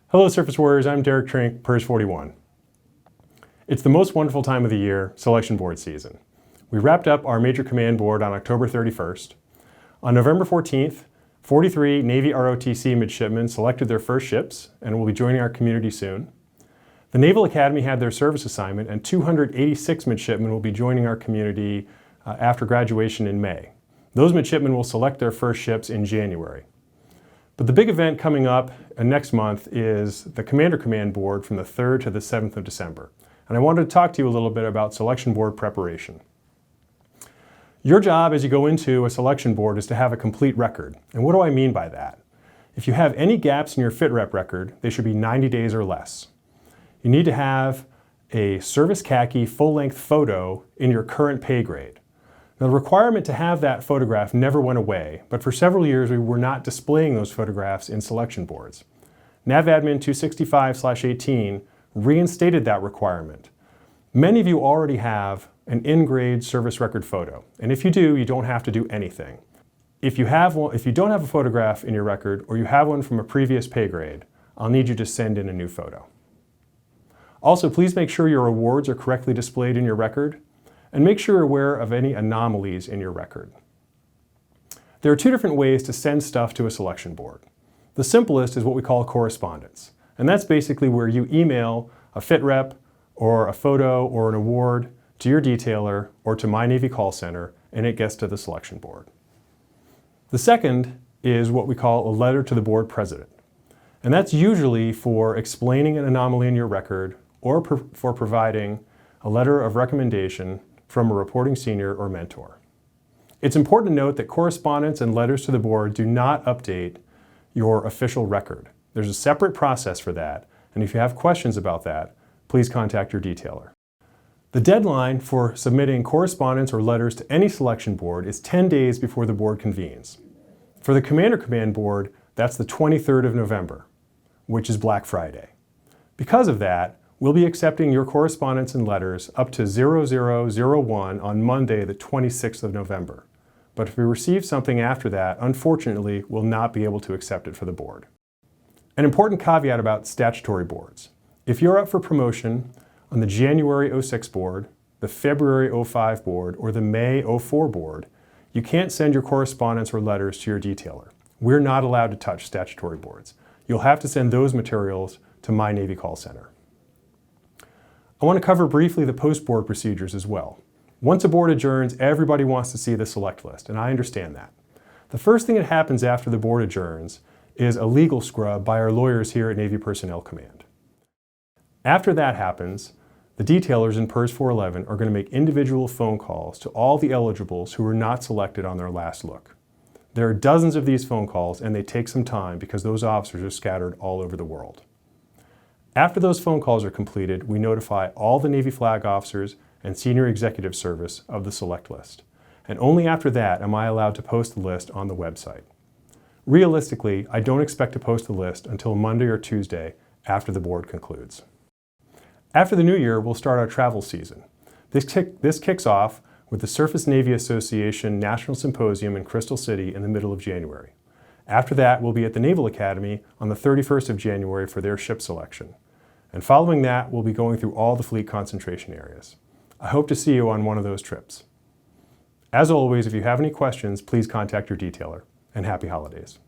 Hello Surface Warriors, I'm Derek Trinque, PERS 41. It's the most wonderful time of the year, selection board season. We wrapped up our Major Command Board on October 31st. On November 14th, 43 Navy ROTC midshipmen selected their first ships and will be joining our community soon. The Naval Academy had their service assignment and 286 midshipmen will be joining our community after graduation in May. Those midshipmen will select their first ships in January. But the big event coming up next month is the Commander Command Board from the 3rd to the 7th of December. And I wanted to talk to you a little bit about selection board preparation. Your job as you go into a selection board is to have a complete record. And what do I mean by that? If you have any gaps in your fit rep record, they should be 90 days or less. You need to have a service khaki full-length photo in your current pay grade. Now, the requirement to have that photograph never went away, but for several years we were not displaying those photographs in selection boards. NAVADMIN 265/18 reinstated that requirement. Many of you already have an in-grade service record photo, and if you do, you don't have to do anything. If you don't have a photograph in your record, or you have one from a previous pay grade, I'll need you to send in a new photo. Also, please make sure your awards are correctly displayed in your record, and make sure you're aware of any anomalies in your record. There are two different ways to send stuff to a selection board. The simplest is what we call correspondence, and that's basically where you email a fit rep or a photo or an award to your detailer or to My Navy Call Center, and it gets to the selection board. The second is what we call a letter to the board president, and that's usually for explaining an anomaly in your record or for providing a letter of recommendation from a reporting senior or mentor. It's important to note that correspondence and letters to the board do not update your official record. There's a separate process for that, and if you have questions about that, please contact your detailer. The deadline for submitting correspondence or letters to any selection board is 10 days before the board convenes. For the Commander Command Board, that's the 23rd of November, which is Black Friday. Because of that, we'll be accepting your correspondence and letters up to 0001 on Monday, the 26th of November. But if we receive something after that, unfortunately, we'll not be able to accept it for the board. An important caveat about statutory boards. If you're up for promotion on the January 06 board, the February 05 board, or the May 04 board, you can't send your correspondence or letters to your detailer. We're not allowed to touch statutory boards. You'll have to send those materials to My Navy Call Center. I want to cover briefly the post-board procedures as well. Once a board adjourns, everybody wants to see the select list, and I understand that. The first thing that happens after the board adjourns is a legal scrub by our lawyers here at Navy Personnel Command. After that happens, the detailers in PERS 411 are going to make individual phone calls to all the eligibles who were not selected on their last look. There are dozens of these phone calls, and they take some time because those officers are scattered all over the world. After those phone calls are completed, we notify all the Navy flag officers and senior executive service of the select list. And only after that am I allowed to post the list on the website. Realistically, I don't expect to post the list until Monday or Tuesday after the board concludes. After the new year, we'll start our travel season. This kicks off with the Surface Navy Association National Symposium in Crystal City in the middle of January. After that, we'll be at the Naval Academy on the 31st of January for their ship selection. And following that, we'll be going through all the fleet concentration areas. I hope to see you on one of those trips. As always, if you have any questions, please contact your detailer, and happy holidays.